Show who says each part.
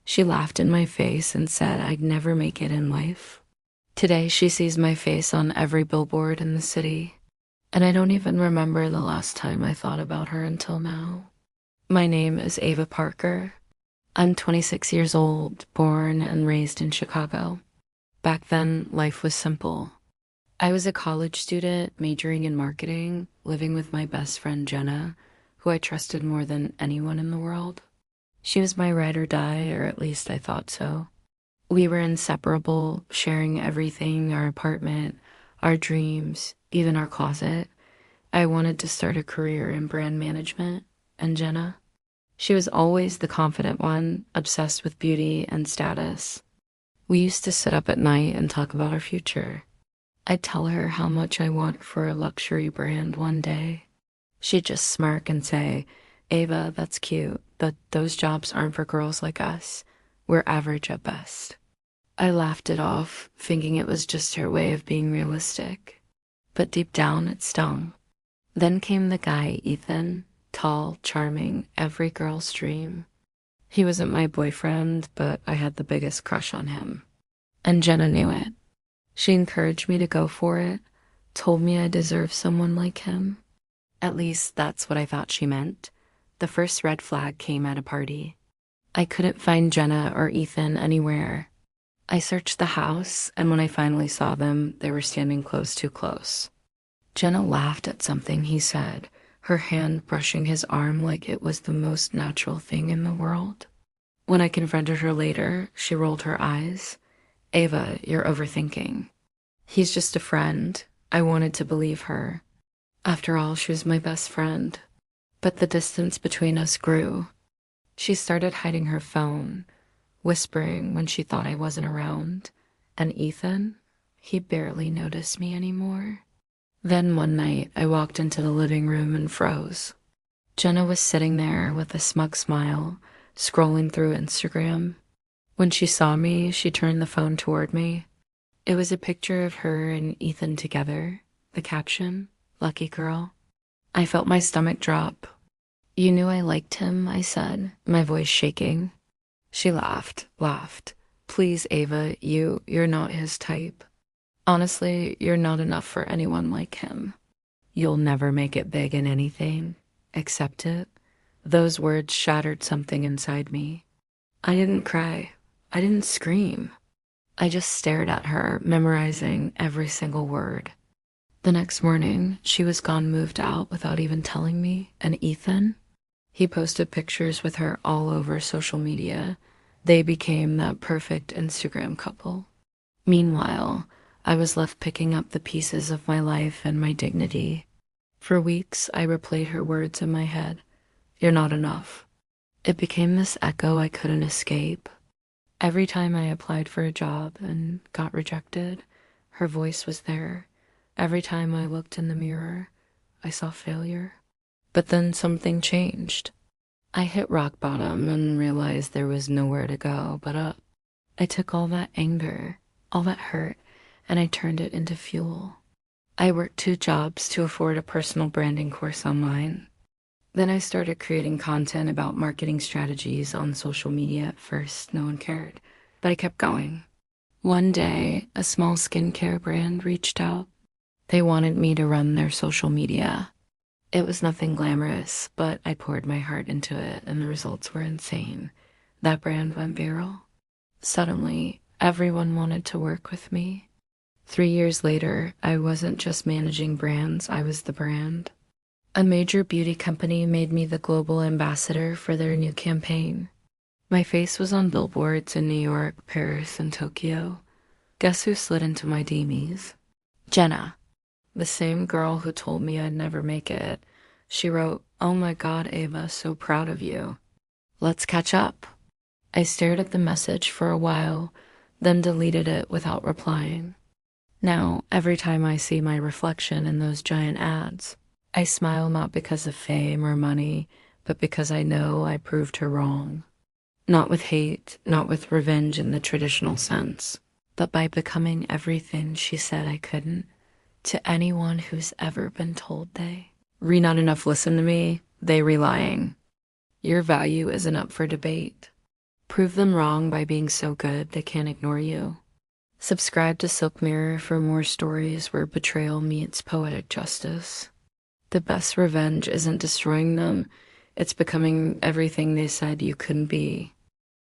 Speaker 1: She laughed in my face and said I'd never make it in life. Today, she sees my face on every billboard in the city, and I don't even remember the last time I thought about her until now. My name is Ava Parker. I'm 26 years old, born and raised in Chicago. Back then, life was simple. I was a college student majoring in marketing, living with my best friend Jenna, who I trusted more than anyone in the world. She was my ride or die, or at least I thought so. We were inseparable, sharing everything, our apartment, our dreams, even our closet. I wanted to start a career in brand management, and Jenna, she was always the confident one, obsessed with beauty and status. We used to sit up at night and talk about our future. I'd tell her how much I want for a luxury brand one day. She'd just smirk and say, Ava, that's cute, but those jobs aren't for girls like us. We're average at best. I laughed it off, thinking it was just her way of being realistic. But deep down, it stung. Then came the guy, Ethan, tall, charming, every girl's dream. He wasn't my boyfriend, but I had the biggest crush on him. And Jenna knew it. She encouraged me to go for it, told me I deserved someone like him. At least that's what I thought she meant. The first red flag came at a party. I couldn't find Jenna or Ethan anywhere. I searched the house, and when I finally saw them, they were standing too close. Jenna laughed at something he said, her hand brushing his arm like it was the most natural thing in the world. When I confronted her later, she rolled her eyes. Ava, you're overthinking. He's just a friend. I wanted to believe her. After all, she was my best friend. But the distance between us grew. She started hiding her phone, whispering when she thought I wasn't around. And Ethan, he barely noticed me anymore. Then one night, I walked into the living room and froze. Jenna was sitting there with a smug smile, scrolling through Instagram. When she saw me, she turned the phone toward me. It was a picture of her and Ethan together. The caption, "Lucky girl." I felt my stomach drop. You knew I liked him, I said, my voice shaking. She laughed. Please, Ava, you're not his type. Honestly, you're not enough for anyone like him. You'll never make it big in anything. Accept it. Those words shattered something inside me. I didn't cry. I didn't scream. I just stared at her, memorizing every single word. The next morning, she was gone, moved out without even telling me. And Ethan? He posted pictures with her all over social media. They became that perfect Instagram couple. Meanwhile, I was left picking up the pieces of my life and my dignity. For weeks, I replayed her words in my head. You're not enough. It became this echo I couldn't escape. Every time I applied for a job and got rejected, her voice was there. Every time I looked in the mirror, I saw failure. But then something changed. I hit rock bottom and realized there was nowhere to go but up. I took all that anger, all that hurt, and I turned it into fuel. I worked 2 jobs to afford a personal branding course online. Then I started creating content about marketing strategies on social media. At first, no one cared, but I kept going. One day, a small skincare brand reached out. They wanted me to run their social media. It was nothing glamorous, but I poured my heart into it, and the results were insane. That brand went viral. Suddenly, everyone wanted to work with me. 3 years later, I wasn't just managing brands, I was the brand. A major beauty company made me the global ambassador for their new campaign. My face was on billboards in New York, Paris, and Tokyo. Guess who slid into my DMs? Jenna, the same girl who told me I'd never make it. She wrote, "Oh my God, Ava, so proud of you. Let's catch up." I stared at the message for a while, then deleted it without replying. Now, every time I see my reflection in those giant ads, I smile not because of fame or money, but because I know I proved her wrong. Not with hate, not with revenge in the traditional sense, but by becoming everything she said I couldn't. To anyone who's ever been told they not enough listen to me, they lying. Your value isn't up for debate. Prove them wrong by being so good they can't ignore you. Subscribe to SilkMirror for more stories where betrayal meets poetic justice. The best revenge isn't destroying them, it's becoming everything they said you couldn't be.